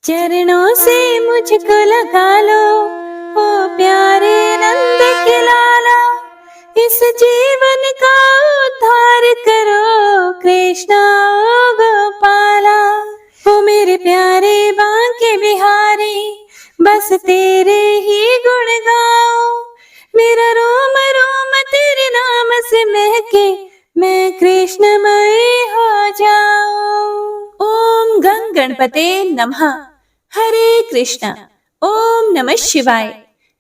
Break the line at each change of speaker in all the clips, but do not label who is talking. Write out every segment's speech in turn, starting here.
चरणों से मुझको लगा लो, ओ प्यारे नंद के लाला। इस जीवन का उद्धार करो, कृष्णा ओ गोपाला। ओ मेरे प्यारे बांके बिहारी, बस तेरे ही गुण गाओ। मेरा रोम रोम तेरे नाम से महके, मैं कृष्णमय हो जाऊं। ओम गंग गणपते नमः। हरे कृष्णा। ओम नमः शिवाय।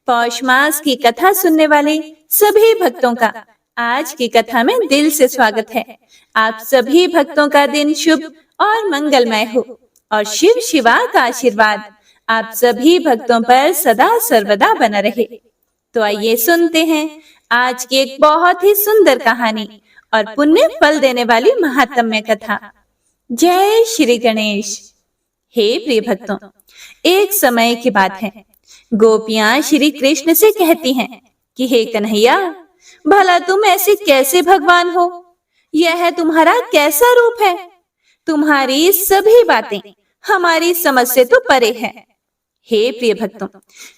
पौष मास की कथा सुनने वाले सभी भक्तों का आज की कथा में दिल से स्वागत है। आप सभी भक्तों का दिन शुभ और मंगलमय हो और शिव शिवा का आशीर्वाद आप सभी भक्तों पर सदा सर्वदा बना रहे। तो आइए सुनते हैं आज की एक बहुत ही सुंदर कहानी और पुण्य फल देने वाली महात्म्य कथा। जय श्री गणेश। हे प्रिय भक्तों, एक समय की बात है। गोपियां श्री कृष्ण से कहती हैं कि हे कन्हैया, भला तुम ऐसे कैसे भगवान हो? यह तुम्हारा कैसा रूप है? तुम्हारी सभी बातें हमारी समझ से तो परे है। हे प्रिय भक्तों,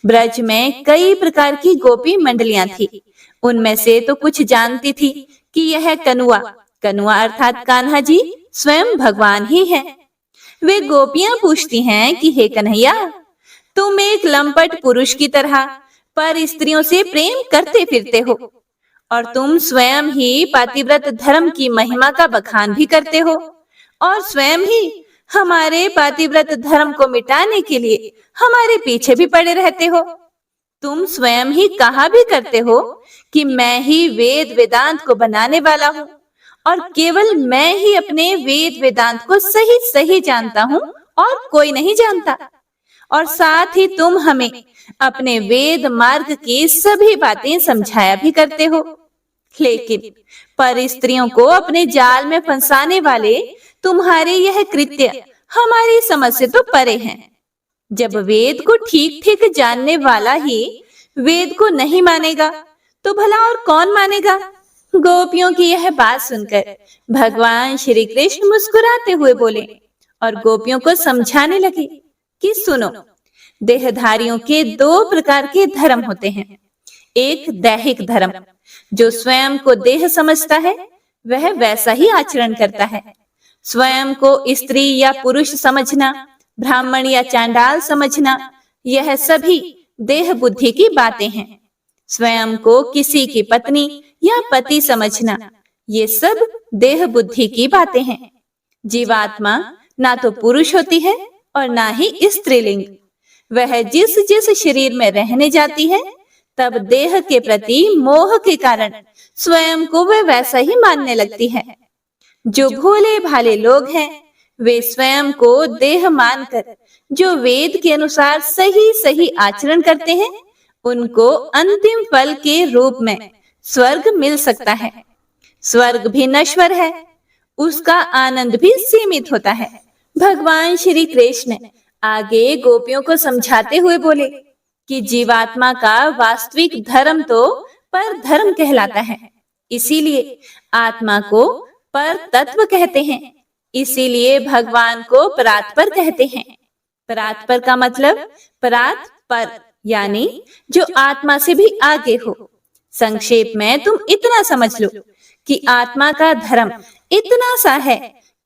ब्रज में कई प्रकार की गोपी मंडलियां थी। उनमें से तो कुछ जानती थी कि यह कनुआ अर्थात कान्हा जी स्वयं भगवान ही है। वे गोपियां पूछती हैं कि हे कन्हैया, तुम एक लंपट पुरुष की तरह पर स्त्रियों से प्रेम करते फिरते हो और तुम स्वयं ही पातिव्रत धर्म की महिमा का बखान भी करते हो और स्वयं ही हमारे पातिव्रत धर्म को मिटाने के लिए हमारे पीछे भी पड़े रहते हो। तुम स्वयं ही कहा भी करते हो कि मैं ही वेद वेदांत को बनाने वाला हूँ और केवल मैं ही अपने वेद वेदांत को सही सही जानता हूँ और कोई नहीं जानता। और साथ ही तुम हमें अपने वेद मार्ग की सभी बातें समझाया भी करते हो। लेकिन पर स्त्रियों को अपने जाल में फंसाने वाले तुम्हारे यह कृत्य हमारी समझ से तो परे हैं। जब वेद को ठीक ठीक जानने वाला ही वेद को नहीं मानेगा तो भला और कौन मानेगा? गोपियों की यह बात सुनकर भगवान श्री कृष्ण मुस्कुराते हुए बोले और गोपियों को समझाने लगे कि सुनो, देहधारियों के दो प्रकार के धर्म होते हैं। एक दैहिक धर्म, जो स्वयं को देह समझता है वह वैसा ही आचरण करता है। स्वयं को स्त्री या पुरुष समझना, ब्राह्मण या चांडाल समझना, यह सभी देह बुद्धि की बातें हैं। स्वयं को किसी की पत्नी या पति समझना, ये सब देह बुद्धि की बातें हैं। जीवात्मा ना तो पुरुष होती है और ना ही स्त्रीलिंग। वह जिस जिस शरीर में रहने जाती है तब देह के प्रति मोह के कारण स्वयं को वह वैसा ही मानने लगती है। जो भोले भाले लोग हैं वे स्वयं को देह मानकर जो वेद के अनुसार सही सही आचरण करते हैं उनको अंतिम फल के रूप में स्वर्ग मिल सकता है। स्वर्ग भी नश्वर है, उसका आनंद भी सीमित होता है। भगवान श्री कृष्ण आगे गोपियों को समझाते हुए बोले कि जीवात्मा का वास्तविक धर्म तो पर धर्म कहलाता है। इसीलिए आत्मा को पर तत्व कहते हैं। इसीलिए भगवान को परात्पर कहते हैं। परात्पर का मतलब परात पर, यानी जो आत्मा से भी आगे हो। संक्षेप में तुम इतना समझ लो कि आत्मा का धर्म इतना सा है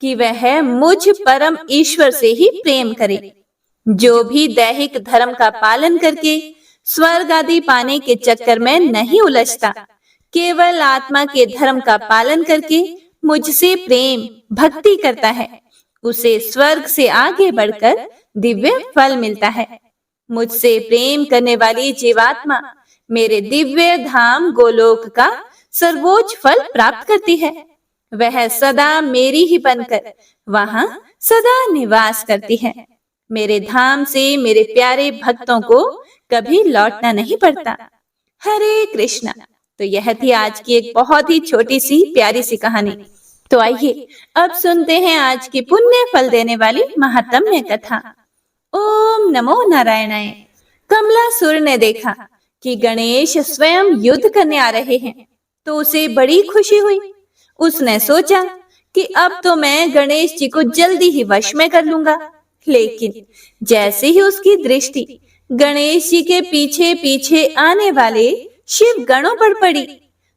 कि वह मुझ परम ईश्वर से ही प्रेम करे। जो भी दैहिक धर्म का पालन करके स्वर्ग आदि पाने के चक्कर में नहीं उलझता, केवल आत्मा के धर्म का पालन करके मुझसे प्रेम भक्ति करता है, उसे स्वर्ग से आगे बढ़कर दिव्य फल मिलता है। मुझसे प्रेम करने वाली जीवात्मा मेरे दिव्य धाम गोलोक का सर्वोच्च फल प्राप्त करती है। वह सदा मेरी ही बनकर वहां सदा निवास करती है। मेरे धाम से मेरे प्यारे भक्तों को कभी लौटना नहीं पड़ता। हरे कृष्णा। तो यह थी आज की एक बहुत ही छोटी सी प्यारी सी कहानी। तो आइए अब सुनते हैं आज की पुण्य फल देने वाली महात्म्य कथा। ओम नमो नारायणाय। कमलासुर ने देखा कि गणेश स्वयं युद्ध करने आ रहे हैं तो उसे बड़ी खुशी हुई। उसने सोचा कि अब तो मैं गणेश जी को जल्दी ही वश में कर लूंगा। लेकिन जैसे ही उसकी दृष्टि गणेश जी के पीछे पीछे आने वाले शिव गणों पर पड़ी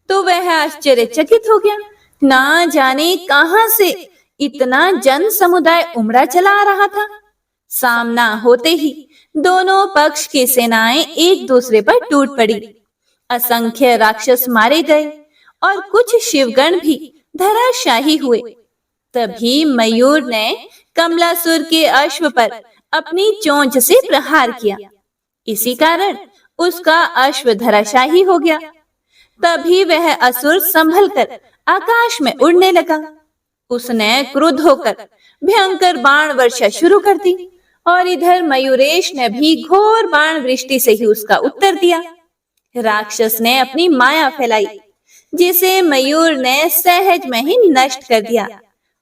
तो वह आश्चर्यचकित हो गया। ना जाने कहां से इतना जन समुदाय उमड़ा चला आ रहा था। सामना होते ही दोनों पक्ष की सेनाएं एक दूसरे पर टूट पड़ी। असंख्य राक्षस मारे गए और कुछ शिवगण भी धराशायी हुए। तभी मयूर ने कमलासुर के अश्व पर अपनी चोंच से प्रहार किया। इसी कारण उसका अश्व धराशायी हो गया। तभी वह असुर संभल कर आकाश में उड़ने लगा। उसने क्रुद्ध होकर भयंकर बाण वर्षा शुरू कर दी और इधर मयूरेश ने भी घोर बाण वृष्टि से ही उसका उत्तर दिया। राक्षस ने अपनी माया फैलाई जिसे मयूर ने सहज में ही नष्ट कर दिया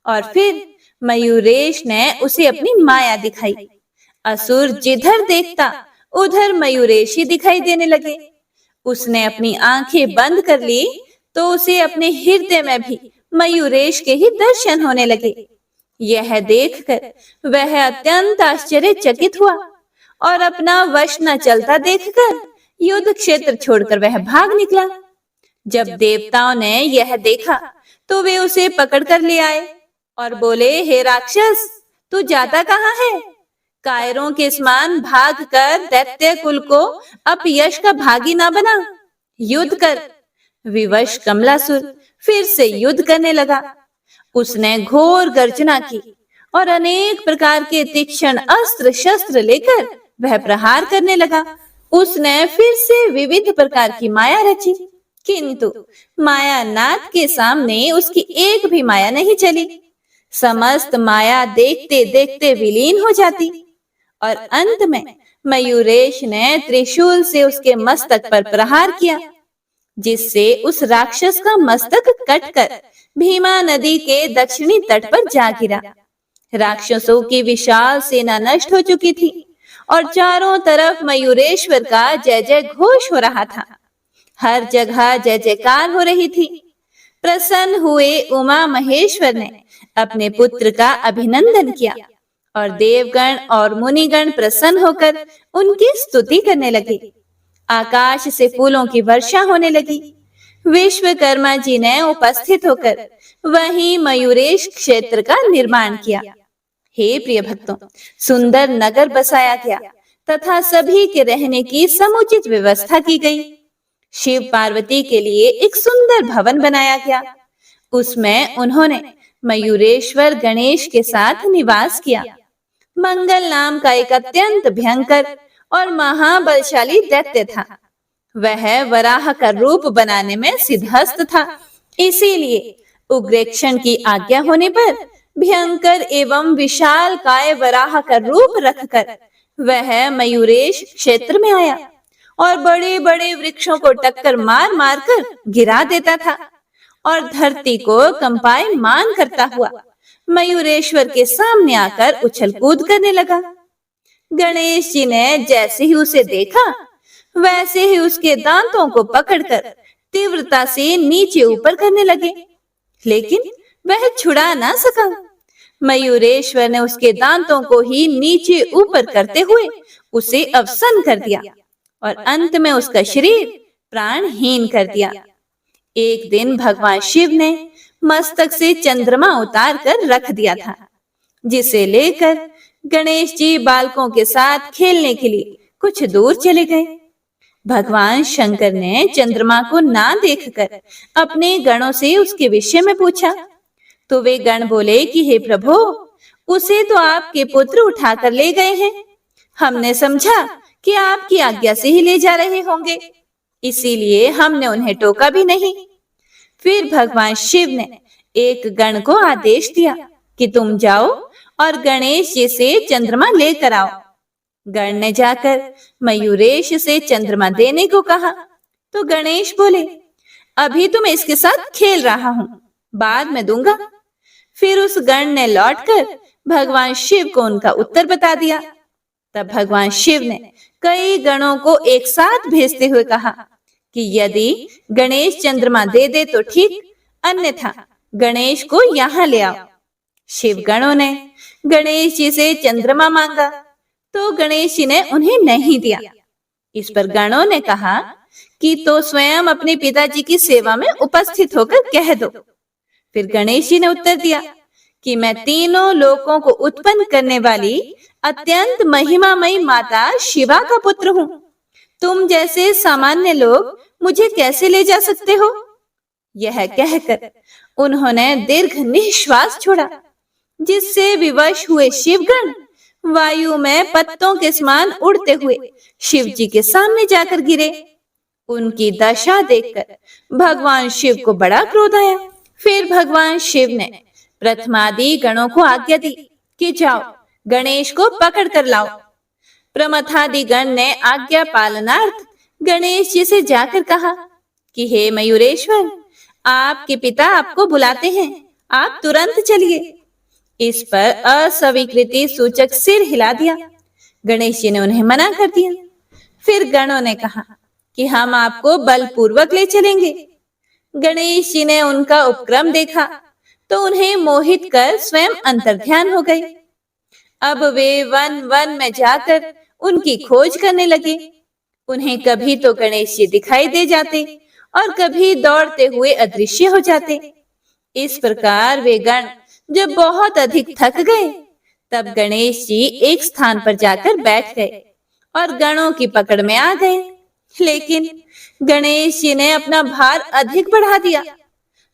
और फिर मयूरेश ने उसे अपनी माया दिखाई। असुर जिधर देखता उधर मयूरेश ही दिखाई देने लगे। उसने अपनी आंखें बंद कर ली तो उसे अपने हृदय में भी मयूरेश के ही दर्शन होने लगे। यह देखकर वह अत्यंत आश्चर्यचकित हुआ और अपना वश न चलता देखकर युद्ध क्षेत्र छोड़कर वह भाग निकला। जब देवताओं ने यह देखा तो वे उसे पकड़ कर ले आए और बोले, हे राक्षस, तू जाता कहाँ है? कायरों के समान भाग कर दैत्य कुल को अपयश का भागी ना बना, युद्ध कर। विवश कमलासुर फिर से युद्ध करने लगा। उसने घोर गर्जना की और अनेक प्रकार के तीक्ष्ण अस्त्र शस्त्र लेकर वह प्रहार करने लगा। उसने फिर से विविध प्रकार की माया रची, किंतु मायानाथ के सामने उसकी एक भी माया नहीं चली। समस्त माया देखते देखते विलीन हो जाती और अंत में मयूरेश ने त्रिशूल से उसके मस्तक पर प्रहार किया, जिससे उस राक्षस का मस्तक कटकर भीमा नदी के दक्षिणी तट पर जा गिरा। राक्षसों की विशाल सेना नष्ट हो चुकी थी और चारों तरफ मयूरेश्वर का जय जय घोष हो रहा था। हर जगह जय जयकार हो रही थी। प्रसन्न हुए उमा महेश्वर ने अपने पुत्र का अभिनंदन किया और देवगण और मुनिगण प्रसन्न होकर उनकी स्तुति करने लगे। आकाश से फूलों की वर्षा होने लगी। विश्वकर्मा जी ने उपस्थित होकर वहीं मयूरेश क्षेत्र का निर्माण किया। हे प्रिय भक्तों, सुंदर नगर बसाया गया तथा सभी के रहने की समुचित व्यवस्था की गई। शिव पार्वती के लिए एक सुंदर भवन बनाया गया। उसमें उन्होंने मयूरेश्वर गणेश के साथ निवास किया। मंगल नाम का एक अत्यंत भयंकर और महाबलशाली दैत्य था। वह वराह का रूप बनाने में सिद्धहस्त था। इसीलिए उग्रेक्षण की आज्ञा होने पर भयंकर एवं विशाल काय वराह का रूप रखकर वह मयूरेश क्षेत्र में आया और बड़े बड़े वृक्षों को टक्कर मार मार कर गिरा देता था और धरती को कंपायमान करता हुआ मयूरेश्वर के सामने आकर उछल कूद करने लगा। गणेश जी ने जैसे ही उसे देखा वैसे ही उसके दांतों को पकड़कर तीव्रता से नीचे ऊपर करने लगे, लेकिन वह छुड़ा ना सका। मयूरेश्वर ने उसके दांतों को ही नीचे ऊपर करते हुए उसे अवसन कर दिया और अंत में उसका शरीर प्राणहीन कर दिया। एक दिन भगवान शिव ने मस्तक से चंद्रमा उतार कर रख दिया था, जिसे लेकर गणेश जी बालकों के साथ खेलने के लिए कुछ दूर चले गए। भगवान शंकर ने चंद्रमा को ना देखकर अपने गणों से उसके विषय में पूछा, तो वे गण बोले कि हे प्रभु, उसे तो आपके पुत्र उठाकर ले गए हैं। हमने समझा कि आपकी आज्ञा से ही ले जा रहे होंगे, इसीलिए हमने उन्हें टोका भी नहीं। फिर भगवान शिव ने एक गण को आदेश दिया कि तुम जाओ और गणेश जी से चंद्रमा लेकर आओ। गण ने जाकर मयूरेश से चंद्रमा देने को कहा तो गणेश बोले, अभी तो मैं इसके साथ खेल रहा हूँ, बाद में दूंगा। फिर उस गण ने लौटकर भगवान शिव को उनका उत्तर बता दिया। तब भगवान शिव ने कई गणों को एक साथ भेजते हुए कहा कि यदि गणेश चंद्रमा दे दे तो ठीक, अन्यथा गणेश को यहाँ ले आओ। शिव गणों ने गणेश जी से चंद्रमा मांगा तो गणेश जी ने उन्हें नहीं दिया। इस पर गणों ने कहा कि तो स्वयं अपने पिताजी की सेवा में उपस्थित होकर कह दो। फिर गणेश जी ने उत्तर दिया कि मैं तीनों लोकों को उत्पन्न करने वाली अत्यंत महिमामयी माता शिवा का पुत्र हूँ। तुम जैसे सामान्य लोग मुझे कैसे ले जा सकते हो? यह कहकर उन्होंने दीर्घ निश्वास छोड़ा, जिससे विवश हुए शिवगण वायु में पत्तों के समान उड़ते हुए शिव जी के सामने जाकर गिरे। उनकी दशा देखकर भगवान शिव को बड़ा क्रोध आया। फिर भगवान शिव ने प्रथमादि गणों को आज्ञा दी कि जाओ गणेश को पकड़ कर लाओ। प्रमथादि गण ने आज्ञा पालनार्थ गणेश जी से जाकर कहा कि हे मयूरेश्वर, आपके पिता आपको बुलाते हैं, आप तुरंत चलिए। इस पर अस्वीकृति सूचक सिर हिला दिया। गणेश जी ने उन्हें मना कर दिया। फिर गणों ने कहा कि हम आपको बलपूर्वक ले चलेंगे। गणेश जी ने उनका उपक्रम देखा तो उन्हें मोहित कर स्वयं अंतर्ध्यान हो गए। अब वे वन वन में जाकर उनकी खोज करने लगे। उन्हें कभी तो गणेश जी दिखाई दे जाते और कभी दौड़ते हुए अदृश्य हो जाते। इस प्रकार वे गण जब बहुत अधिक थक गए तब गणेश जी एक स्थान पर जाकर बैठ गए और गणों की पकड़ में आ गए। लेकिन गणेश जी ने अपना भार अधिक बढ़ा दिया।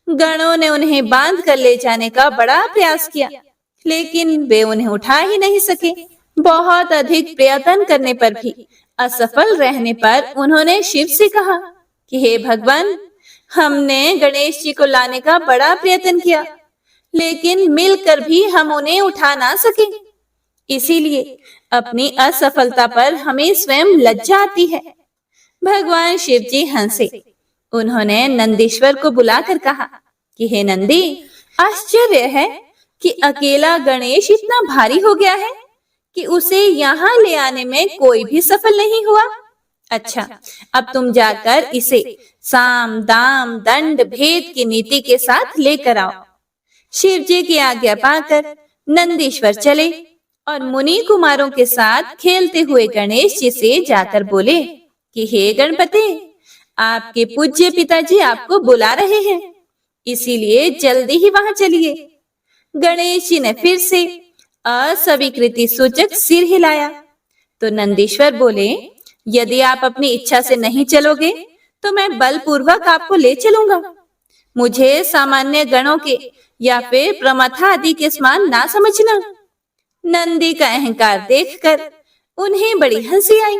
गणों ने उन्हें बांध कर ले जाने का बड़ा प्रयास किया, लेकिन वे उन्हें उठा ही नहीं सके। बहुत अधिक प्रयत्न करने पर भी असफल रहने पर उन्होंने शिव से कहा कि हे भगवान, हमने गणेश जी को लाने का बड़ा प्रयत्न किया, लेकिन मिलकर भी हम उन्हें उठा ना सके। इसीलिए अपनी असफलता पर हमें स्वयं लज्जा आती है। भगवान शिव जी हंसे। उन्होंने नंदीश्वर को बुलाकर कहा कि हे नंदी, आश्चर्य है कि अकेला गणेश इतना भारी हो गया है कि उसे यहाँ ले आने में कोई भी सफल नहीं हुआ। अच्छा, अब तुम जाकर इसे साम दाम दंड भेद की नीति के साथ लेकर आओ। शिव जी की आज्ञा पाकर नंदीश्वर चले और मुनि कुमारों के साथ खेलते हुए गणेश जी से जाकर बोले कि हे गणपति, आपके पूज्य पिताजी आपको बुला रहे हैं, इसीलिए जल्दी ही वहां चलिए। गणेश जी ने फिर से अस्वीकृति सूचक सिर हिलाया तो नंदीश्वर बोले, यदि आप अपनी इच्छा से नहीं चलोगे तो मैं बलपूर्वक आपको ले चलूंगा। मुझे सामान्य गणों के या फिर प्रमथा आदि के समान ना समझना। नंदी का अहंकार देखकर उन्हें बड़ी हंसी आई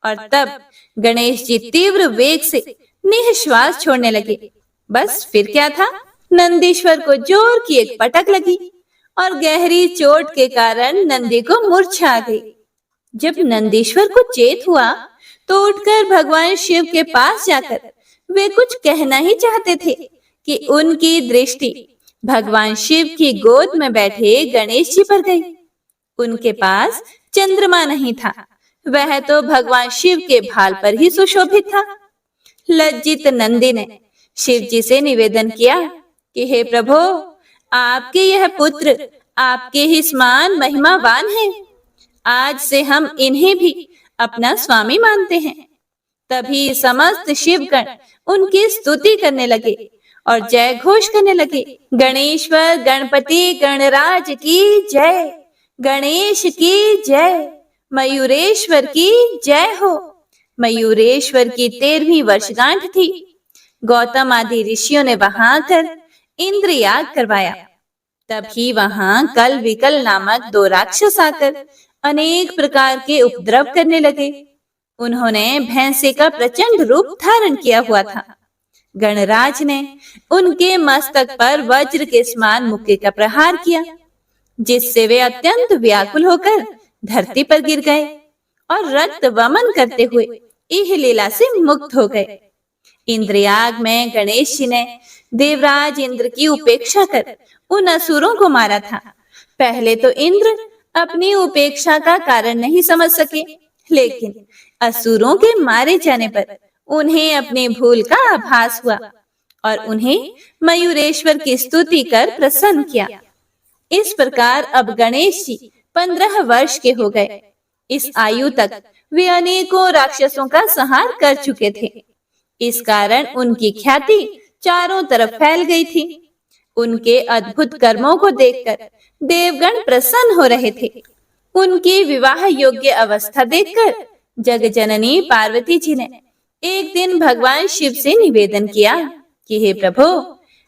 और तब गणेश जी तीव्र वेग से निःश्वास छोड़ने लगे। बस फिर क्या था, नंदीश्वर को जोर की एक पटक लगी और गहरी चोट के कारण नंदी को मूर्छा आ गई। जब नंदीश्वर को चेत हुआ तो उठकर भगवान शिव के पास जाकर वे कुछ कहना ही चाहते थे कि उनकी दृष्टि भगवान शिव की गोद में बैठे गणेश जी पर गई। उनके पास चंद्रमा नहीं था, वह तो भगवान शिव के भाल पर ही सुशोभित था। लज्जित नंदी ने शिव जी से निवेदन किया कि हे प्रभु, आपके यह पुत्र आपके ही समान महिमावान हैं। आज से हम इन्हें भी अपना स्वामी मानते हैं। तभी समस्त शिवगण उनकी स्तुति करने लगे और जय घोष करने लगे। गणेश्वर गणपति गणराज की जय, गणेश की जय, मयूरेश्वर की जय हो। मयूरेश्वर की 13वीं वर्षगांठ थी। गौतम आदि ऋषियों ने वहां आकर इंद्र याग करवाया। तभी वहां कल विकल नामक 2 राक्षस आकर अनेक प्रकार के उपद्रव करने लगे। उन्होंने भैंसे का प्रचंड रूप धारण किया हुआ था। गणराज ने उनके मस्तक पर वज्र के समान मुक्के का प्रहार किया, जिससे वे अत्यंत व्याकुल होकर धरती पर गिर गए और रक्त वमन करते हुए इह लीला से मुक्त हो गए। इंद्रयाग में गणेश जी ने देवराज इंद्र की उपेक्षा कर उन असुरों को मारा था। पहले तो इंद्र अपनी उपेक्षा का कारण नहीं समझ सके, लेकिन असुरों के मारे जाने पर उन्हें अपनी भूल का आभास हुआ और उन्हें मयूरेश्वर की स्तुति कर प्रसन्न किया। इस प्रकार अब गणेश जी 15 वर्ष के हो गए। इस आयु तक वे अनेकों राक्षसों का संहार कर चुके थे। इस कारण उनकी ख्याति चारों तरफ फैल गई थी। उनके अद्भुत कर्मों को देखकर देवगण प्रसन्न हो रहे थे। उनकी विवाह योग्य अवस्था देखकर जग जननी पार्वती जी ने एक दिन भगवान शिव से निवेदन किया कि हे प्रभु,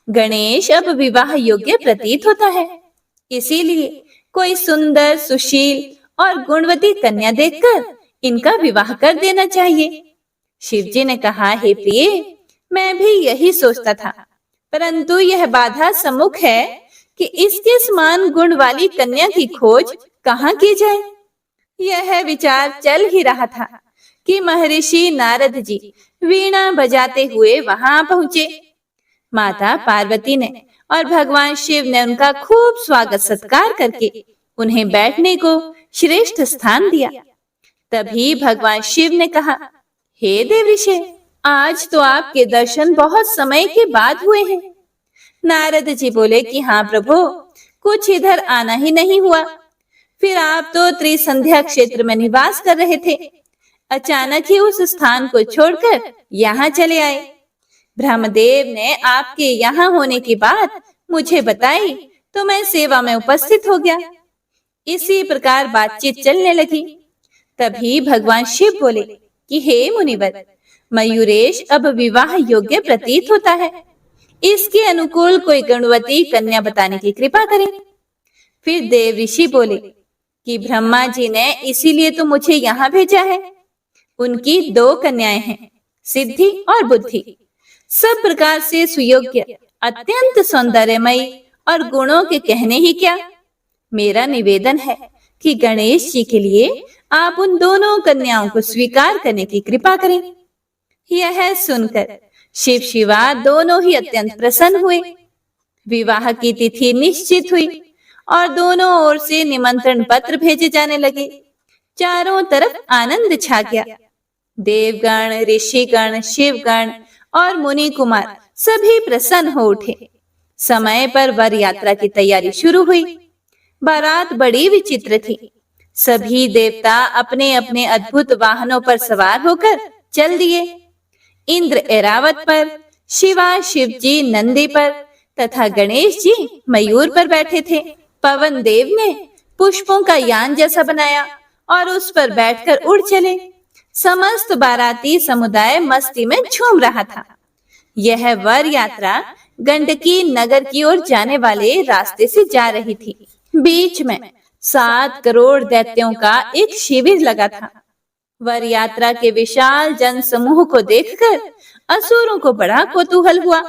गणेश अब विवाह योग्य प्रतीत होता है, इसीलिए कोई सुंदर, सुशील और गुणवती कन्या देखकर इनका विवाह कर देना चाहिए। शिव जी ने कहा, हे प्रिय, मैं भी यही सोचता था, परंतु यह बाधा सम्मुख है कि इसके समान गुण वाली कन्या की खोज कहाँ की जाए। यह विचार चल ही रहा था कि महर्षि नारद जी वीणा बजाते हुए वहां पहुंचे। माता पार्वती ने और भगवान शिव ने उनका खूब स्वागत सत्कार करके उन्हें बैठने को श्रेष्ठ स्थान दिया। तभी भगवान शिव ने कहा, हे देवऋषि, आज तो आपके दर्शन बहुत समय के बाद हुए हैं। नारद जी बोले कि हाँ प्रभु, कुछ इधर आना ही नहीं हुआ। फिर आप तो त्रिसंध्या क्षेत्र में निवास कर रहे थे, अचानक ही उस स्थान को छोड़कर यहाँ चले आए। ब्रह्मदेव ने आपके यहाँ होने की बात मुझे बताई तो मैं सेवा में उपस्थित हो गया। इसी प्रकार बातचीत चलने लगी। तभी भगवान शिव बोले कि हे मुनिवर, मयूरेश अब विवाह योग्य प्रतीत होता है, इसके अनुकूल कोई गुणवती कन्या बताने की कृपा करें। फिर देव ऋषि बोले कि ब्रह्मा जी ने इसीलिए तो मुझे यहाँ भेजा है। उनकी 2 कन्याएं हैं, सिद्धि और बुद्धि, सब प्रकार से सुयोग्य, अत्यंत सौंदर्यमयी और गुणों के कहने ही क्या। मेरा निवेदन है कि गणेश जी के लिए आप उन दोनों कन्याओं को स्वीकार करने की कृपा करें। यह सुनकर शिव शिवा दोनों ही अत्यंत प्रसन्न हुए। विवाह की तिथि निश्चित हुई और दोनों ओर से निमंत्रण पत्र भेजे जाने लगे। चारों तरफ आनंद छा गया। देवगण, ऋषिगण, शिवगण और मुनि कुमार सभी प्रसन्न हो उठे। समय पर वर यात्रा की तैयारी शुरू हुई। बारात बड़ी विचित्र थी। सभी देवता अपने अपने अद्भुत वाहनों पर सवार होकर चल दिए। इंद्र ऐरावत पर, शिवा शिव जी नंदी पर तथा गणेश जी मयूर पर बैठे थे। पवन देव ने पुष्पों का यान जैसा बनाया और उस पर बैठकर उड़ चले। समस्त बाराती समुदाय मस्ती में झूम रहा था। यह वर यात्रा गंडकी नगर की ओर जाने वाले रास्ते से जा रही थी। बीच में 7 करोड़ दैत्यों का एक शिविर लगा था। वर यात्रा के विशाल जन समूह को देखकर असुरों को बड़ा कौतूहल हुआ।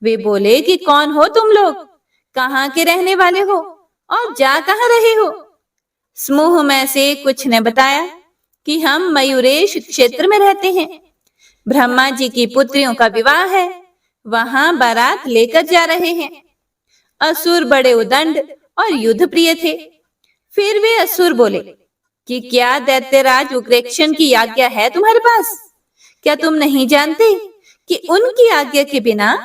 वे बोले कि कौन हो तुम लोग, कहाँ के रहने वाले हो और जा कहाँ रहे हो। समूह में से कुछ ने बताया कि हम मयूरेश क्षेत्र में रहते हैं, ब्रह्मा जी की पुत्रियों का विवाह है, वहां बारात लेकर जा रहे हैं। असुर बड़े उदंड और युद्ध प्रिय थे। फिर वे असुर बोले कि क्या दैत्यराज उग्रेक्षण की आज्ञा है तुम्हारे पास? क्या तुम नहीं जानते कि उनकी आज्ञा के बिना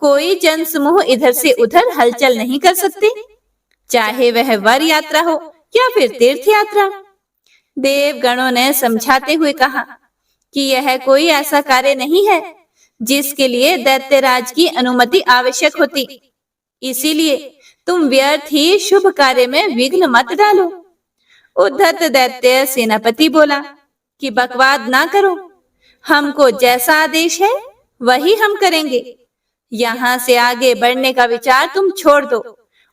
कोई जन समूह इधर से उधर हलचल नहीं कर सकते, चाहे वह वर यात्रा हो या फिर तीर्थ यात्रा। देवगणों ने समझाते हुए कहा कि यह कोई ऐसा कार्य नहीं है जिसके लिए दैत्यराज की अनुमति आवश्यक होती, इसीलिए तुम व्यर्थ ही शुभ कार्य में विघ्न मत डालो। उद्धत दैत्य सेनापति बोला कि बकवाद ना करो, हमको जैसा आदेश है वही हम करेंगे। यहाँ से आगे बढ़ने का विचार तुम छोड़ दो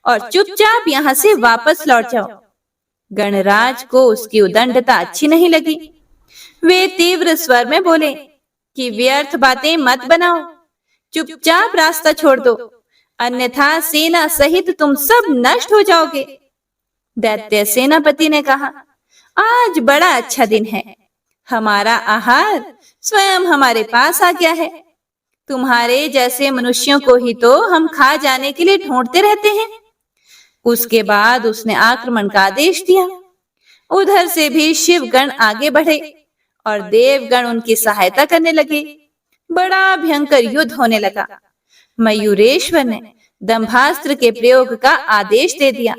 और चुपचाप यहाँ से वापस लौट जाओ। गणराज को उसकी उदंडता अच्छी नहीं लगी। वे तीव्र स्वर में बोले कि व्यर्थ बातें मत बनाओ, चुपचाप रास्ता छोड़ दो, अन्यथा सेना सहित तुम सब नष्ट हो जाओगे। दैत्य सेनापति ने कहा, आज बड़ा अच्छा दिन है, हमारा आहार स्वयं हमारे पास आ गया है। तुम्हारे जैसे मनुष्यों को ही तो हम खा जाने के लिए ढूंढते रहते हैं। उसके बाद उसने आक्रमण का आदेश दिया। उधर से भी शिवगण आगे बढ़े और देवगण उनकी सहायता करने लगे। बड़ा भयंकर युद्ध होने लगा। मयूरेश्वर ने दंभास्त्र के प्रयोग का आदेश दे दिया।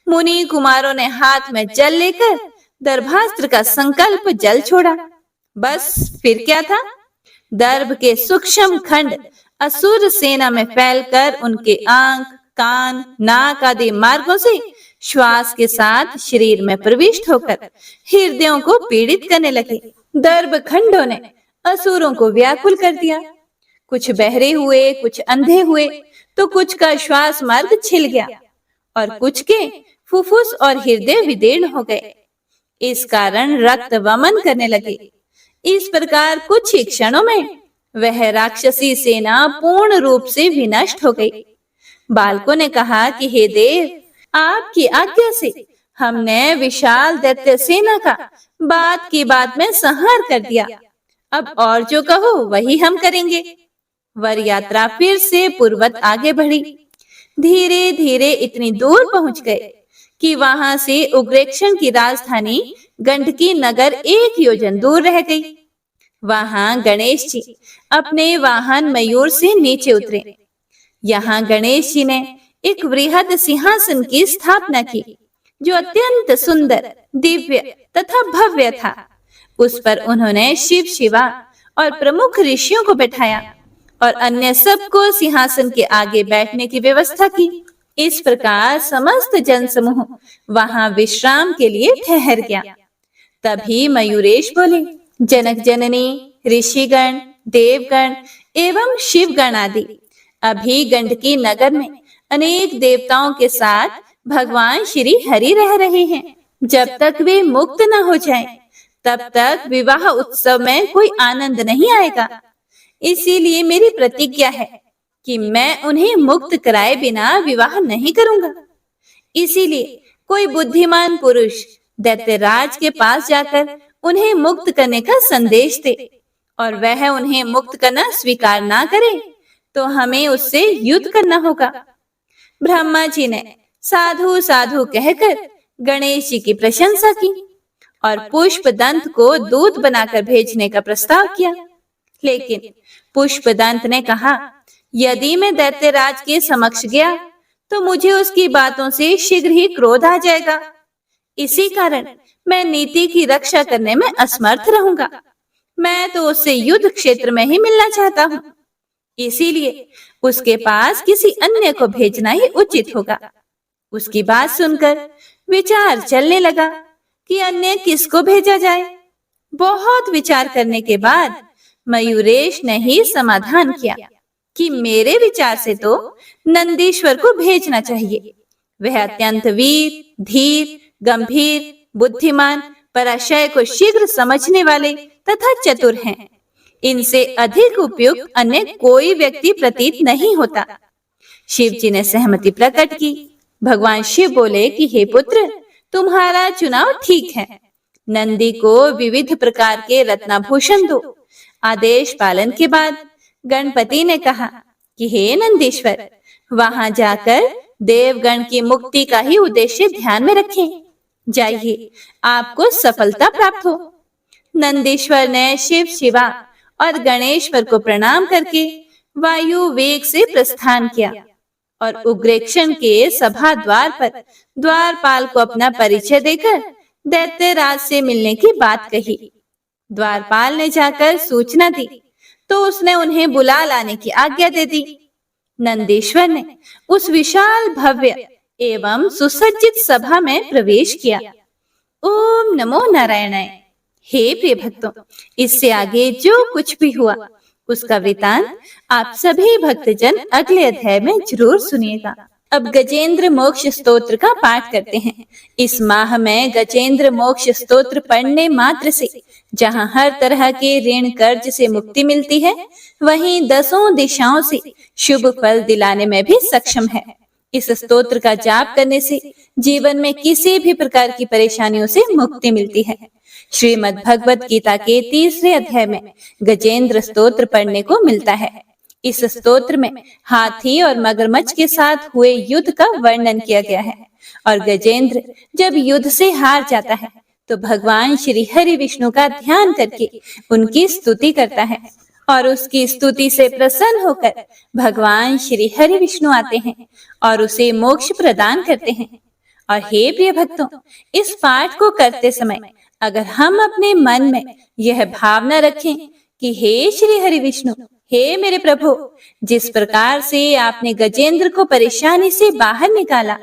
मुनि कुमारों ने हाथ में जल लेकर दर्भास्त्र का संकल्प जल छोड़ा। बस फिर क्या था? दर्भ के सूक्ष्म खंड असुर सेना में फैलकर उनके आंख, कान, नाक आदि मार्गों से श्वास के साथ शरीर में प्रविष्ट होकर हृदयों को पीड़ित करने लगे। दर्भ खंडों ने असुरों को व्याकुल कर दिया। कुछ बहरे हुए, कुछ अंधे हुए, तो कुछ का श्वास मार्ग छिल गया और कुछ के फुफ्फुस और हृदय विदीर्ण हो गए। इस कारण रक्त वमन करने लगे। इस प्रकार कुछ ही क्षणों में वह राक्षसी सेना पूर्ण रूप से विनष्ट हो गई। बालकों ने कहा कि हे देव, आपकी आज्ञा से हमने विशाल दैत्य सेना का बात की बात में संहार कर दिया। अब और जो कहो वही हम करेंगे। वर यात्रा फिर से पूर्वत आगे बढ़ी। धीरे धीरे इतनी दूर पहुंच गए कि वहां से उग्रेक्षण की राजधानी गंडकी नगर 1 योजन दूर रह गई। वहां गणेश जी अपने वाहन मयूर से नीचे उतरे। यहाँ गणेश जी ने एक वृहद सिंहासन की स्थापना की, जो अत्यंत सुंदर, दिव्य तथा भव्य था। उस पर उन्होंने शिव, शिवा और प्रमुख ऋषियों को बैठाया और अन्य सबको सिंहासन के आगे बैठने की व्यवस्था की। इस प्रकार समस्त जनसमूह वहां विश्राम के लिए ठहर गया। तभी मयूरेश बोले, जनक जननी, ऋषिगण, देवगण एवं शिवगण आदि अभी गंडकी नगर में अनेक देवताओं के साथ भगवान श्री हरि रह रहे हैं। जब तक वे मुक्त न हो जाएं, तब तक विवाह उत्सव में कोई आनंद नहीं आएगा। इसीलिए मेरी प्रतिज्ञा है कि मैं उन्हें मुक्त कराए बिना विवाह नहीं करूंगा। इसीलिए कोई बुद्धिमान पुरुष दैत्यराज के पास जाकर उन्हें मुक्त करने का संदेश दे, और वह उन्हें मुक्त करना स्वीकार ना करे तो हमें उससे युद्ध करना होगा। ब्रह्मा जी ने साधु साधु कहकर गणेश जी की प्रशंसा की और पुष्पदंत को दूत बनाकर भेजने का प्रस्ताव किया। लेकिन पुष्पदंत ने कहा, यदि मैं दैत्यराज के समक्ष गया तो मुझे उसकी बातों से शीघ्र ही क्रोध आ जाएगा। इसी कारण मैं नीति की रक्षा करने में असमर्थ रहूंगा। मैं तो उससे युद्ध क्षेत्र में ही मिलना चाहता हूँ। इसीलिए उसके पास किसी अन्य को भेजना ही उचित होगा। उसकी बात सुनकर विचार चलने लगा कि अन्य किसको भेजा जाए। बहुत विचार करने के बाद मयूरेश ने ही समाधान किया कि मेरे विचार से तो नंदीश्वर को भेजना चाहिए। वह अत्यंत वीर, धीर, गंभीर, बुद्धिमान, पराशय को शीघ्र समझने वाले तथा चतुर हैं। इनसे अधिक उपयुक्त अन्य कोई व्यक्ति प्रतीत नहीं होता। शिव जी ने सहमति प्रकट की। भगवान शिव बोले कि हे पुत्र, तुम्हारा चुनाव ठीक है। नंदी को विविध प्रकार के रत्नाभूषण दो। आदेश पालन के बाद गणपति ने कहा कि हे नंदीश्वर, वहां जाकर देवगण की मुक्ति का ही उद्देश्य ध्यान में रखें। जाइए, आपको सफलता प्राप्त हो। नंदीश्वर ने शिव, शिवा और गणेश्वर को प्रणाम करके वायु वेग से प्रस्थान किया और उग्रेक्षण के सभा द्वार पर द्वारपाल को अपना परिचय देकर दैत्यराज से मिलने की बात कही। द्वारपाल ने जाकर सूचना दी तो उसने उन्हें बुला लाने की आज्ञा दे दी। नंदीश्वर ने उस विशाल, भव्य एवं सुसज्जित सभा में प्रवेश किया। ओम नमो नारायणाय। हे प्रिय भक्तों, इससे आगे जो कुछ भी हुआ उसका वृतांत आप सभी भक्तजन अगले अध्याय में जरूर सुनिएगा। अब गजेंद्र मोक्ष स्तोत्र का पाठ करते हैं। इस माह में गजेंद्र मोक्ष स्तोत्र पढ़ने मात्र से जहां हर तरह के ऋण कर्ज से मुक्ति मिलती है, वहीं 10 दिशाओं से शुभ फल दिलाने में भी सक्षम है। इस स्तोत्र का जाप करने से जीवन में किसी भी प्रकार की परेशानियों से मुक्ति मिलती है। श्रीमद् भगवत गीता के 3रे अध्याय में गजेंद्र स्तोत्र पढ़ने को मिलता है। इस स्तोत्र में हाथी और मगरमच्छ के साथ हुए युद्ध का वर्णन किया गया है और गजेंद्र जब युद्ध से हार जाता है तो भगवान श्री हरि विष्णु का ध्यान करके उनकी स्तुति करता है और उसकी स्तुति से प्रसन्न होकर भगवान श्री हरि विष्णु आते हैं और उसे मोक्ष प्रदान करते हैं। और हे प्रिय भक्तों, इस पाठ को करते समय अगर हम अपने मन में यह भावना रखें कि हे श्री हरि विष्णु, हे मेरे प्रभु, जिस प्रकार से आपने गजेंद्र को परेशानी से बाहर निकाला,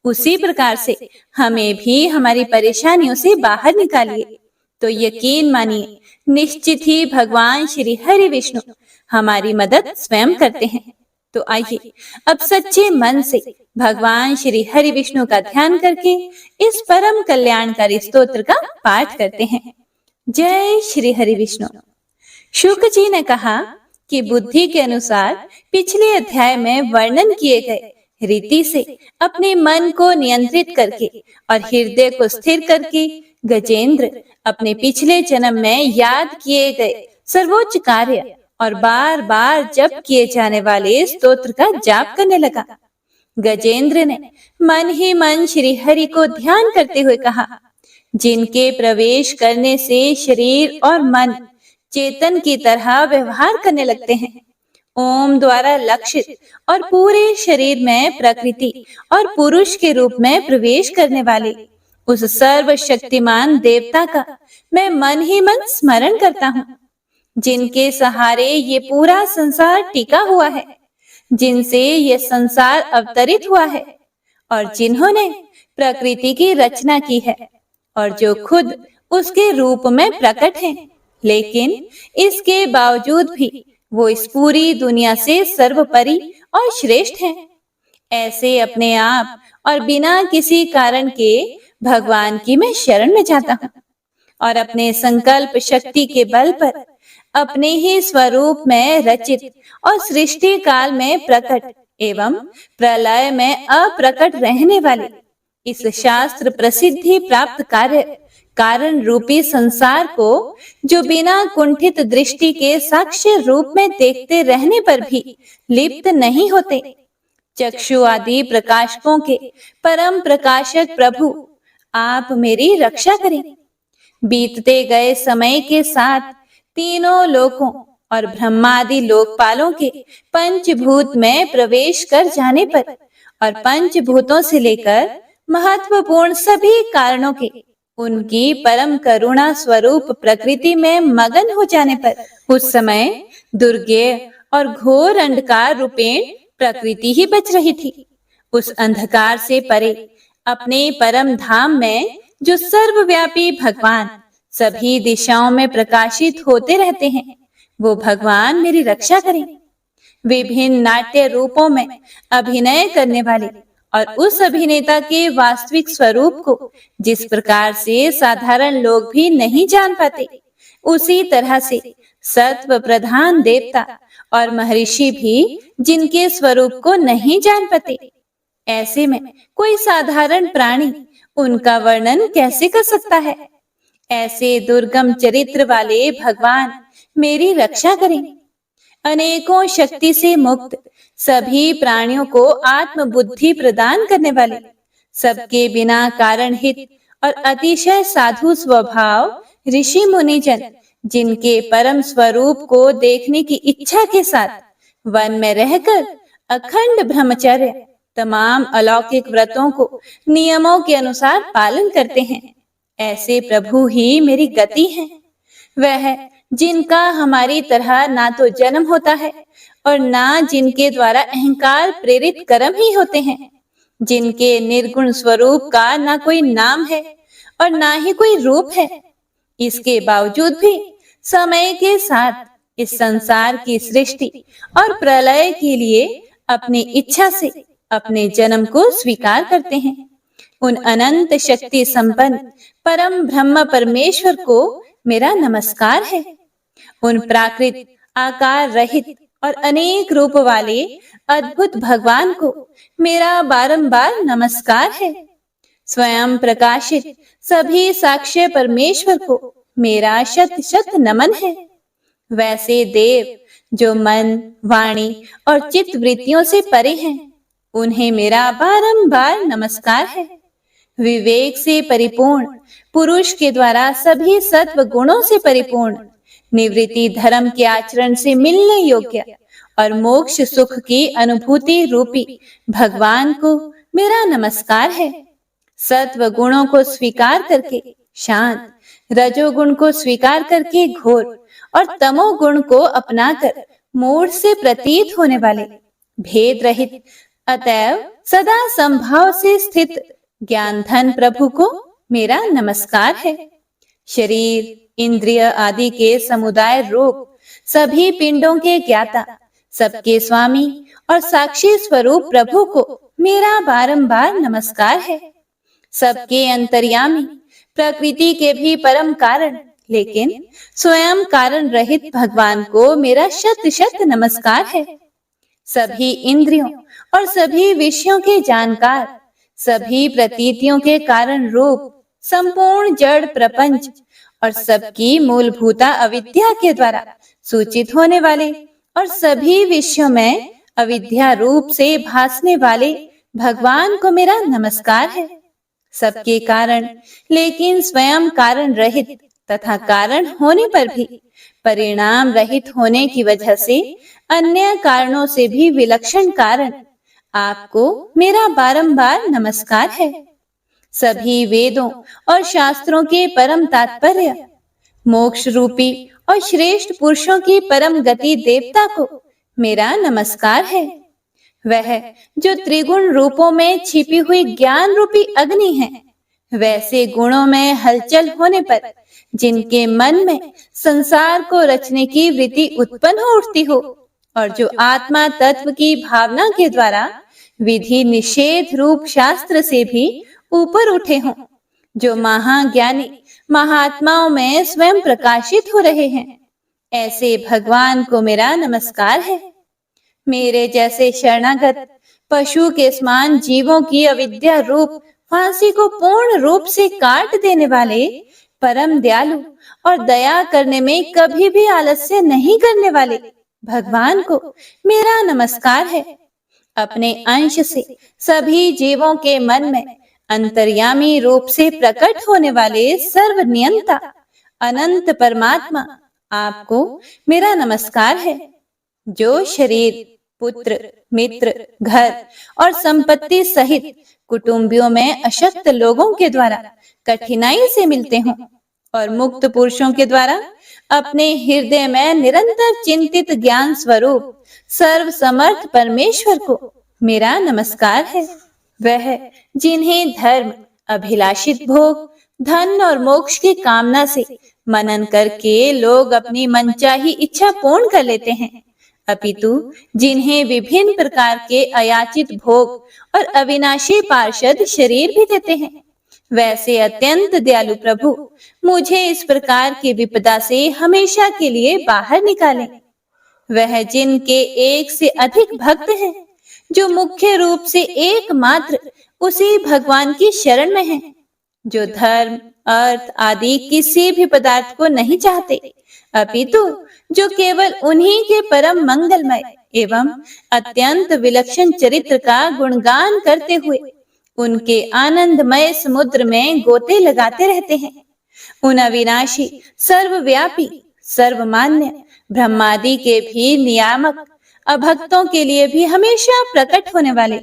उसी प्रकार से हमें भी हमारी परेशानियों से बाहर निकालिए, तो यकीन मानिए निश्चित ही भगवान श्री हरि विष्णु हमारी मदद स्वयं करते हैं। तो आइए अब सच्चे मन से भगवान श्री हरि विष्णु का ध्यान करके इस परम कल्याणकारी स्तोत्र का पाठ करते हैं। जय श्री हरि विष्णु। शुक जी ने कहा कि बुद्धि के अनुसार पिछले अध्याय में वर्णन किए गए रीति से अपने मन को नियंत्रित करके और हृदय को स्थिर करके गजेंद्र अपने पिछले जन्म में याद किए गए सर्वोच्च कार्य और बार बार जप किए जाने वाले स्तोत्र का जाप करने लगा। गजेंद्र ने मन ही मन श्री हरि को ध्यान करते हुए कहा, जिनके प्रवेश करने से शरीर और मन चेतन की तरह व्यवहार करने लगते हैं, ओम द्वारा लक्षित और पूरे शरीर में प्रकृति और पुरुष के रूप में प्रवेश करने वाले उस सर्वशक्तिमान देवता का मैं मन ही मन स्मरण करता हूँ, जिनके सहारे ये पूरा संसार टिका हुआ है, जिनसे ये संसार अवतरित हुआ है और जिन्होंने प्रकृति की रचना की है और जो खुद उसके रूप में प्रकट हैं, लेकिन इसके बावजूद भी वो इस पूरी दुनिया से सर्वोपरि और श्रेष्ठ हैं। ऐसे अपने आप और बिना किसी कारण के भगवान की मैं शरण में जाता हूँ और अपने संकल्प शक्ति के बल पर अपने ही स्वरूप में रचित और सृष्टि काल में प्रकट एवं प्रलय में अप्रकट रहने वाले इस शास्त्र प्रसिद्धि प्राप्त कार्य कारण रूपी संसार को, जो बिना कुंठित दृष्टि के साक्ष्य रूप में देखते रहने पर भी लिप्त नहीं होते, चक्षु आदि प्रकाशकों के परम प्रकाशक प्रभु, आप मेरी रक्षा करें। बीतते गए समय के साथ तीनों लोकों और ब्रह्मादि लोकपालों के पंचभूत में प्रवेश कर जाने पर और पंचभूतों से लेकर महत्वपूर्ण सभी कारणों के उनकी परम करुणा स्वरूप प्रकृति में मगन हो जाने पर उस समय दुर्गेय और घोर अंधकार रूपेण प्रकृति ही बच रही थी। उस अंधकार से परे अपने परम धाम में जो सर्वव्यापी भगवान सभी दिशाओं में प्रकाशित होते रहते हैं, वो भगवान मेरी रक्षा करें। विभिन्न नाट्य रूपों में अभिनय करने वाले और उस अभिनेता के वास्तविक स्वरूप को जिस प्रकार से साधारण लोग भी नहीं जान पाते, उसी तरह से सत्व प्रधान देवता और महर्षि भी जिनके स्वरूप को नहीं जान पाते, ऐसे में कोई साधारण प्राणी उनका वर्णन कैसे कर सकता है। ऐसे दुर्गम चरित्र वाले भगवान मेरी रक्षा करें। अनेकों शक्ति से मुक्त सभी प्राणियों को आत्म बुद्धि प्रदान करने वाले, सबके बिना कारण हित और अतिशय साधु स्वभाव ऋषि मुनिजन, जिनके परम स्वरूप को देखने की इच्छा के साथ वन में रहकर अखंड ब्रह्मचर्य तमाम अलौकिक व्रतों को नियमों के अनुसार पालन करते हैं, ऐसे प्रभु ही मेरी गति हैं। वह जिनका हमारी तरह ना तो जन्म होता है और ना जिनके द्वारा अहंकार प्रेरित कर्म ही होते हैं, जिनके निर्गुण स्वरूप का ना कोई नाम है और ना ही कोई रूप है, इसके बावजूद भी समय के साथ इस संसार की सृष्टि और प्रलय के लिए अपनी इच्छा से अपने जन्म को स्वीकार करते हैं। उन अनंत शक्ति संपन्न परम ब्रह्म परमेश्वर को मेरा नमस्कार है। उन प्राकृत आकार रहित और अनेक रूप वाले अद्भुत भगवान को मेरा बारंबार नमस्कार है। स्वयं प्रकाशित सभी साक्ष्य परमेश्वर को मेरा शत शत नमन है। वैसे देव जो मन, वाणी और चित्त वृत्तियों से परे हैं, उन्हें मेरा बारंबार नमस्कार है। विवेक से परिपूर्ण पुरुष के द्वारा सभी सत्व गुणों से परिपूर्ण निवृत्ति धर्म के आचरण से मिलने योग्य और मोक्ष सुख की अनुभूति रूपी भगवान को मेरा नमस्कार है। सत्व गुणों को स्वीकार करके शांत, रजोगुण को स्वीकार करके घोर और तमोगुण को अपनाकर मूढ़ से प्रतीत होने वाले भेद रहित, अतएव सदा संभाव से स्थित ज्ञान धन प्रभु को मेरा नमस्कार है। शरीर, इंद्रिय आदि के समुदाय रूप सभी पिंडों के ज्ञाता, सबके स्वामी और साक्षी स्वरूप प्रभु को मेरा बारंबार नमस्कार है। सबके अंतर्यामी, प्रकृति के भी परम कारण लेकिन स्वयं कारण रहित भगवान को मेरा शत शत नमस्कार है। सभी इंद्रियों और सभी विषयों के जानकार, सभी प्रतीतियों के कारण रूप संपूर्ण जड़ प्रपंच और सबकी मूलभूता अविद्या के द्वारा सूचित होने वाले और सभी विषयों में अविद्या रूप से भासने वाले भगवान को मेरा नमस्कार है। सबके कारण लेकिन स्वयं कारण रहित तथा कारण होने पर भी परिणाम रहित होने की वजह से अन्य कारणों से भी विलक्षण कारण आपको मेरा बारंबार नमस्कार है। सभी वेदों और शास्त्रों के परम तात्पर्य, मोक्ष रूपी और श्रेष्ठ पुरुषों की परम गति देवता को मेरा नमस्कार है। वह जो त्रिगुण रूपों में छिपी हुई ज्ञान रूपी अग्नि है, वैसे गुणों में हलचल होने पर जिनके मन में संसार को रचने की वृत्ति उत्पन्न हो उठती हो और जो आत्मा तत्व की भावना के द्वारा विधि निषेध रूप शास्त्र से भी ऊपर उठे हों, जो महाज्ञानी महात्माओं में स्वयं प्रकाशित हो रहे हैं, ऐसे भगवान को मेरा नमस्कार है। मेरे जैसे शरणागत पशु के समान जीवों की अविद्या रूप फांसी को पूर्ण रूप से काट देने वाले परम दयालु और दया करने में कभी भी आलस्य नहीं करने वाले भगवान को मेरा नमस्कार है। अपने अंश से सभी जीवों के मन में अंतर्यामी रूप से प्रकट होने वाले सर्वनियंता अनंत परमात्मा आपको मेरा नमस्कार है। जो शरीर, पुत्र, मित्र, घर और संपत्ति सहित कुटुंबियों में अशक्त लोगों के द्वारा कठिनाई से मिलते हों और मुक्त पुरुषों के द्वारा अपने हृदय में निरंतर चिंतित ज्ञान स्वरूप सर्व समर्थ परमेश्वर को मेरा नमस्कार है। वह जिन्हें धर्म, अभिलाषित भोग, धन और मोक्ष की कामना से मनन करके लोग अपनी मनचाही इच्छा पूर्ण कर लेते हैं, अपितु जिन्हें विभिन्न प्रकार के अयाचित भोग और अविनाशी पार्षद शरीर भी देते हैं, वैसे अत्यंत दयालु प्रभु मुझे इस प्रकार की विपदा से हमेशा के लिए बाहर निकालें। वह जिनके एक से अधिक भक्त हैं, जो मुख्य रूप से एकमात्र उसी भगवान की शरण में हैं, जो धर्म, अर्थ आदि किसी भी पदार्थ को नहीं चाहते, अपितु जो केवल उन्हीं के परम मंगलमय एवं अत्यंत विलक्षण चरित्र का गुणगान करते हुए उनके आनंदमय समुद्र में गोते लगाते रहते हैं। उन अविनाशी, सर्वव्यापी, सर्वमान्य ब्रह्मादि के भी नियामक अभक्तों के लिए भी हमेशा प्रकट होने वाले,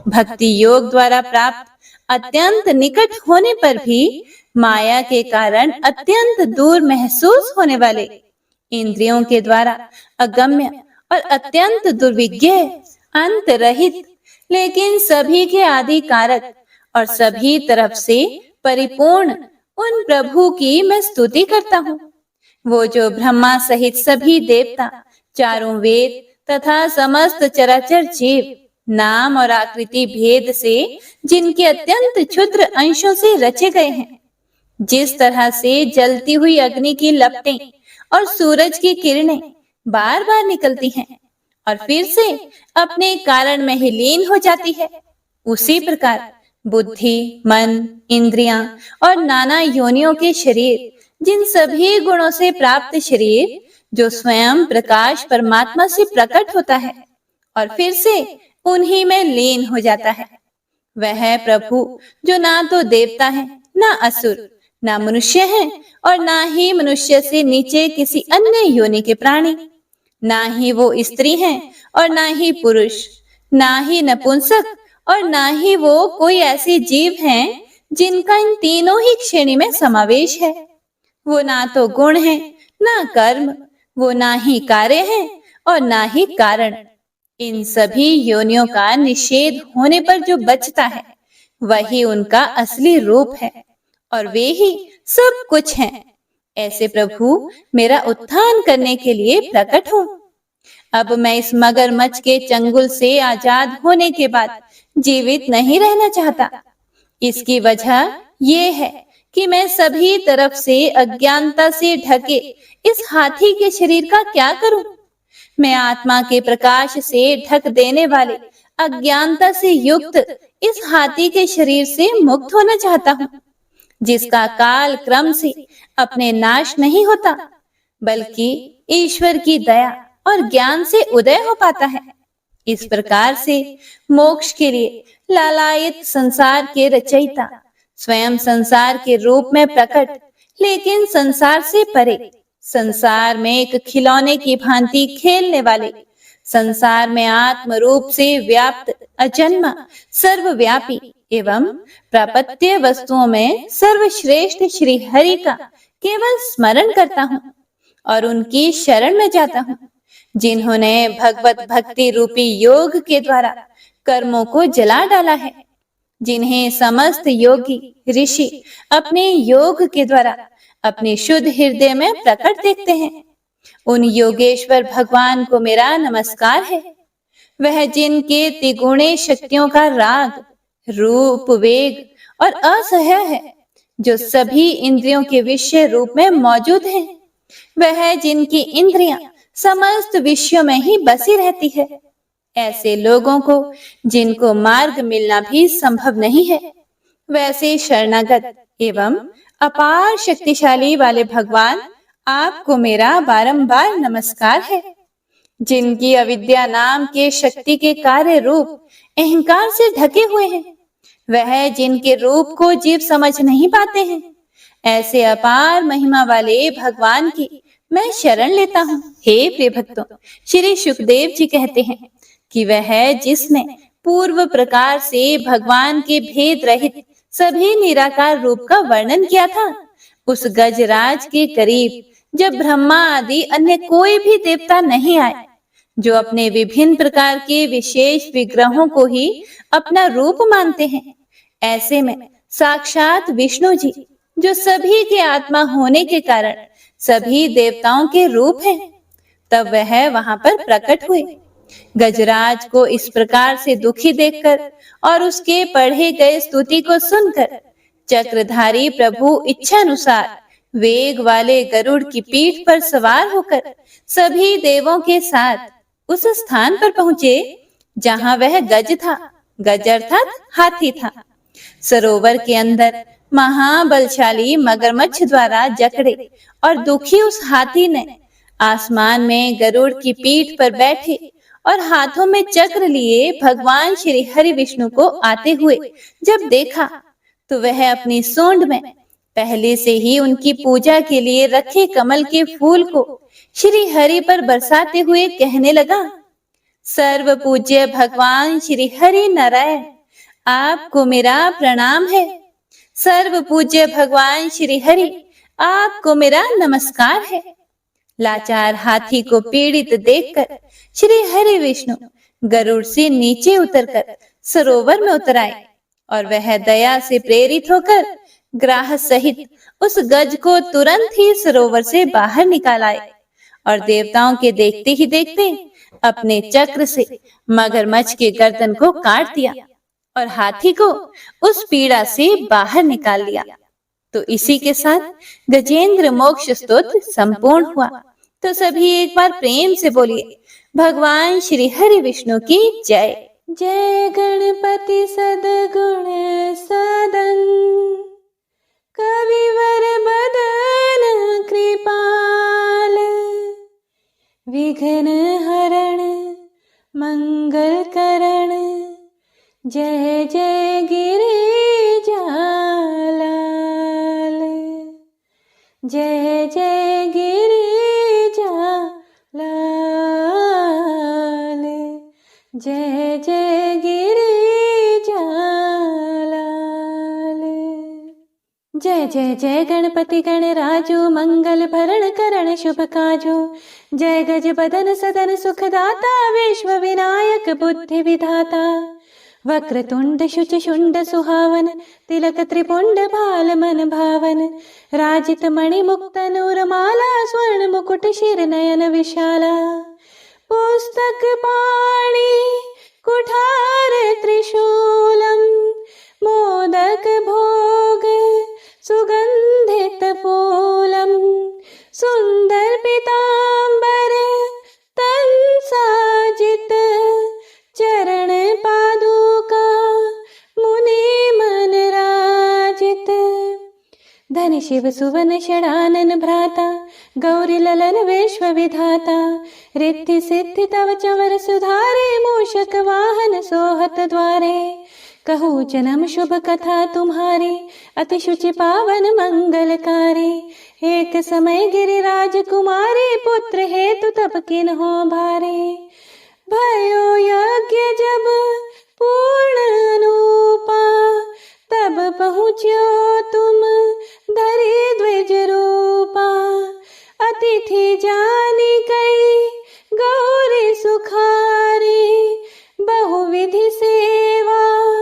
भक्ति योग द्वारा प्राप्त अत्यंत निकट होने पर भी माया के कारण अत्यंत दूर महसूस होने वाले, इंद्रियों के द्वारा अगम्य और अत्यंत दुर्विज्ञ, अंत रहित लेकिन सभी के आदि कारक और सभी तरफ से परिपूर्ण उन प्रभु की मैं स्तुति करता हूँ। वो जो ब्रह्मा सहित सभी देवता, चारों वेद तथा समस्त चराचर जीव नाम और आकृति भेद से जिनके अत्यंत क्षुद्र अंशों से रचे गए हैं, जिस तरह से जलती हुई अग्नि की लपटें और सूरज की किरणें बार बार निकलती हैं और फिर से अपने कारण में ही लीन हो जाती है, उसी प्रकार बुद्धि, मन, इंद्रियां और नाना योनियों के शरीर, जिन सभी गुणों से प्राप्त शरीर जो स्वयं प्रकाश परमात्मा से प्रकट होता है और फिर से उन्हीं में लीन हो जाता है, वह प्रभु जो ना तो देवता है, ना असुर, ना मनुष्य हैं और ना ही मनुष्य से नीचे किसी अन्य योनि के प्राणी। ना ही वो स्त्री हैं और ना ही पुरुष, ना ही नपुंसक और ना ही वो कोई ऐसे जीव हैं जिनका इन तीनों ही श्रेणी में समावेश है। वो ना तो गुण है, ना कर्म, वो ना ही कार्य है और ना ही कारण। इन सभी योनियों का निषेध होने पर जो बचता है वही उनका असली रूप है और वे ही सब कुछ हैं। ऐसे प्रभु मेरा उत्थान करने के लिए प्रकट हो। अब मैं इस मगरमच्छ के चंगुल से आजाद होने के बाद जीवित नहीं रहना चाहता। इसकी वजह ये है कि मैं सभी तरफ से अज्ञानता से ढके इस हाथी के शरीर का क्या करूं? मैं आत्मा के प्रकाश से ढक देने वाले अज्ञानता से युक्त इस हाथी के शरीर से मुक्त होना चाहता हूँ, जिसका काल क्रम से अपने नाश नहीं होता, बल्कि ईश्वर की दया और ज्ञान से उदय हो पाता है। इस प्रकार से मोक्ष के लिए लालायित संसार के रचयिता स्वयं संसार के रूप में प्रकट, लेकिन संसार से परे, संसार में एक खिलौने की भांति खेलने वाले, संसार में आत्म रूप से व्याप्त अजन्मा सर्वव्यापी एवं प्रापत्य वस्तुओं में सर्वश्रेष्ठ श्री हरि का केवल स्मरण करता हूँ और उनकी शरण में जाता हूँ, जिन्होंने भगवत भक्ति रूपी योग के द्वारा कर्मों को जला डाला है, जिन्हें समस्त योगी ऋषि अपने योग के द्वारा अपने शुद्ध हृदय में प्रकट देखते हैं। उन योगेश्वर भगवान को मेरा नमस्कार है। वह जिनके त्रिगुणे शक्तियों का राग, रूप, वेग और असह्य है, जो सभी इंद्रियों के विषय रूप में मौजूद हैं। वह जिनकी इंद्रियां समस्त विषयों में ही बसी रहती है। ऐसे लोगों को जिनको मार्ग मिलना भी संभव नहीं है, वैसे शरणागत एवं अपार शक्तिशाली वाले भगवान आपको मेरा बारंबार नमस्कार है। जिनकी अविद्या नाम के शक्ति के कार्य रूप अहंकार से ढके हुए हैं, वह जिनके रूप को जीव समझ नहीं पाते हैं, ऐसे अपार महिमा वाले भगवान की मैं शरण लेता हूँ। हे प्रिय भक्तों, श्री सुखदेव जी कहते हैं कि वह जिसने पूर्व प्रकार से भगवान के भेद रहित सभी निराकार रूप का वर्णन किया था, उस गजराज के करीब जब ब्रह्मा आदि अन्य कोई भी देवता नहीं आए, जो अपने विभिन्न प्रकार के विशेष विग्रहों को ही अपना रूप मानते हैं, ऐसे में साक्षात विष्णु जी, जो सभी के आत्मा होने के कारण सभी देवताओं के रूप हैं, तब वह वहां पर प्रकट हुए। गजराज को इस प्रकार से दुखी देखकर और उसके पढ़े गए स्तुति को सुनकर चक्रधारी प्रभु इच्छानुसार वेग वाले गरुड़ की पीठ पर सवार होकर सभी देवों के साथ उस स्थान पर पहुंचे जहां वह गज था। गज अर्थात हाथी था। सरोवर के अंदर महाबलशाली मगरमच्छ द्वारा जकड़े और दुखी उस हाथी ने आसमान में गरुड़ की पीठ पर बैठे और हाथों में चक्र लिए भगवान श्री हरि विष्णु को आते हुए जब देखा, तो वह अपनी सूंड में पहले से ही उनकी पूजा के लिए रखे कमल के फूल को श्री हरि पर बरसाते हुए कहने लगा, सर्व पूज्य भगवान श्री हरि नारायण, आपको मेरा प्रणाम है। सर्व पूज्य भगवान श्री हरि, आपको मेरा नमस्कार है। लाचार हाथी को पीड़ित देखकर श्री हरि विष्णु गरुड़ से नीचे उतरकर सरोवर में उतर आए और वह दया से प्रेरित होकर ग्राह सहित उस गज को तुरंत ही सरोवर से बाहर निकाल आए और देवताओं के देखते ही देखते अपने चक्र से मगरमच्छ के गर्दन को काट दिया और हाथी को उस पीड़ा से बाहर निकाल लिया। तो इसी के साथ गजेंद्र मोक्ष स्तोत्र संपूर्ण हुआ। तो सभी एक बार प्रेम से बोलिए, भगवान श्री हरि विष्णु की जय। जय गणपति सदगुण सदन, कविवर बदन कृपाल, विघ्न हरण मंगल करण, जय जय गिरिजालाल। जय जय गिरिजा लाल, जय जय गिरिजा लाल। जय जय जय गणपति गणराजो, मंगल भरण करण शुभ काजो। जय गज बदन सदन सुखदाता, विश्व विनायक बुद्धि विधाता। वक्रतुंड शुच शुंड सुहावन, तिलक त्रिपुंड भाल मन भावन। राजित मणि मुक्त नूर माला, स्वर्ण मुकुट शिर नयन विशाला। पुस्तक पाणि कुठार त्रिशूलम, मोदक भोग सुगंधित फूलम। सुंदर पीतांबर तन साजित, चरण पादुका मुनि मन राजित। धन शिव सुवन षडानन भ्राता, गौरी ललन विश्व विधाता। रिद्धि सिद्धि तव चंवर सुधारे, मूषक वाहन सोहत द्वारे। कहूँ जन्म शुभ कथा तुम्हारी, अति शुचि पावन मंगलकारी। एक समय गिरिराज कुमारी, पुत्र हेतु तब किन्हो भारे। भयो यज्ञ जब पूर्ण अनुपा, तब पहुँच्यो तुम धरि द्विज रूपा। अतिथि जानी कई गौरी सुखारी, बहुविधि सेवा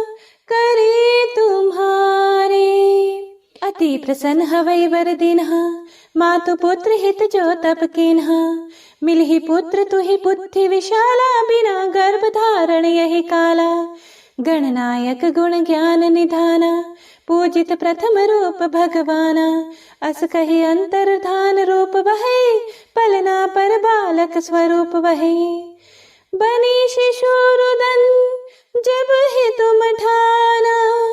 करी तुम्हारी। अति प्रसन्न हवै वर दिन्हा, मातु पुत्र हित जो तप किन्हा। मिलहि पुत्र तुहि बुद्धि विशाला, बिना गर्भ धारण यही काला। गणनायक गुण ज्ञान निधाना, पूजित प्रथम रूप भगवाना। अस कहि अंतर्धान रूप वही, पलना पर बालक स्वरूप वही। बनी शिशु रुदन जब ही तुम ठाना,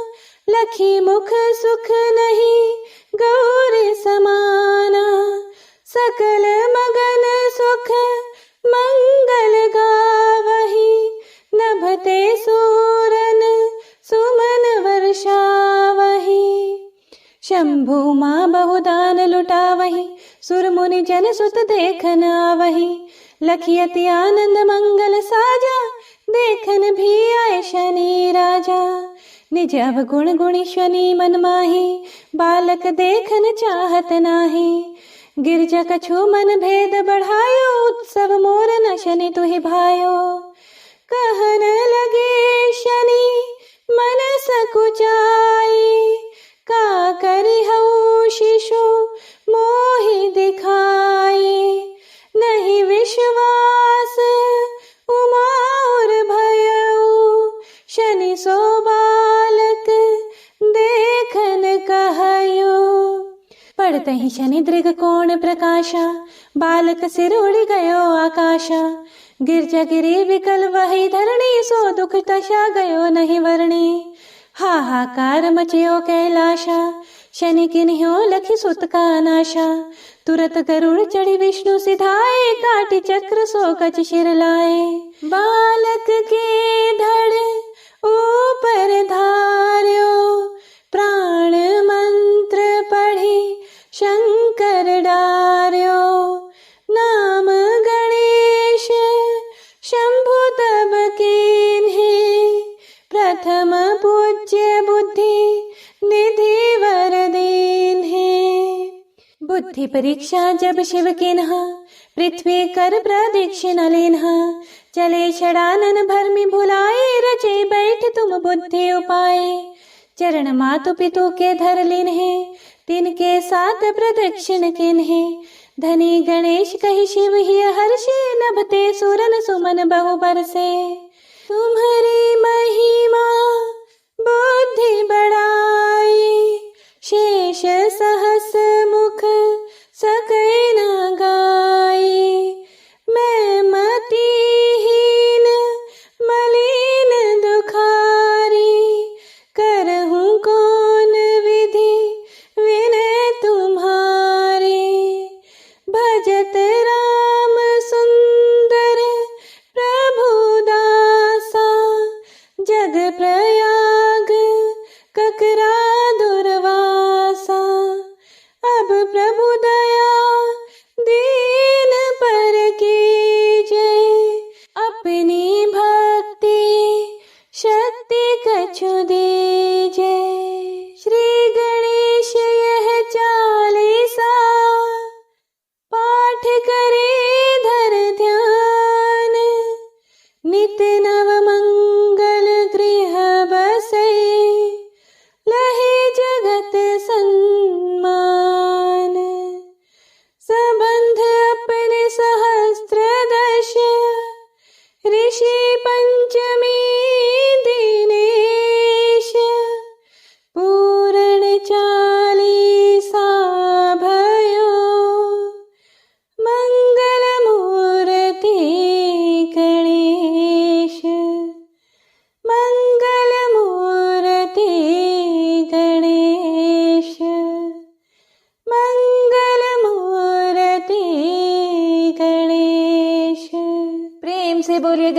लखी मुख सुख नहीं गौरी समाना। सकल मगन सुख मंगल गावही, नभते सूरन सुमन वर्षावही। शंभु माँ बहुदान लुटावही, सुर मुनि जन सुत देखन आवही। लखी अति आनंद मंगल साजा, देखन भी आए शनि राजा। निज अवगुण गुणीश्वनी मन माही, बालक देखन चाहत नाही। गिरजा कछु मन भेद बढ़ायो, उत्सव मोर न शनि तुहि भायो। कहन लगे शनि मन सकुचाई, का करि हऊ शिशु मोहि दिखाई। नहीं विश्वास उमार भयऊ, शनि सो बालक देखन कहयो। पड़ते ही शनि दृग कोण प्रकाशा, बालक सिर उड़ गयो आकाशा। गिरजा गिरी विकल वही धरणी, सो दुख दशा गयो नहीं वर्णी। हाहाकार मचयो कैलाशा, शनि किन्ह्यो लखी सुत का नाशा। तुरत गरुड़ चढ़ी विष्णु सिधाए, काटी चक्र सो गज शिर लाए। बालक के धड़ ऊपर धार्यो, प्राण मंत्र पढ़ी शंकर डार्यो। नाम गणेश शंभु तब कीन्हे, प्रथम पूज्य बुद्धि निधि वर दीन्हे। बुद्धि परीक्षा जब शिव किन्हा, पृथ्वी कर प्रदक्षिणा लेन्हा। चले षडानन भरमि भुलाए, रचे बैठ तुम बुद्धि उपाय। चरण मातु पितु के धर लिन्हे, तिनके साथ प्रदक्षिण किन्हे। धनी गणेश कहि शिव ही हर्षे, नभते सुरन सुमन बहु बरसे। तुम्हारी महिमा बुद्धि बढ़ाई, शेष सहस मुख सकै न गाई। मैं मतिहीन मलिन दुखारी, करहूँ कौन विधि विनय तुम्हारी। भजत राम सुंदर प्रभु दासा, जग प्रयाग ककरा दुर्वासा। अब प्रभु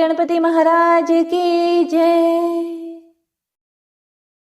गणपति महाराज की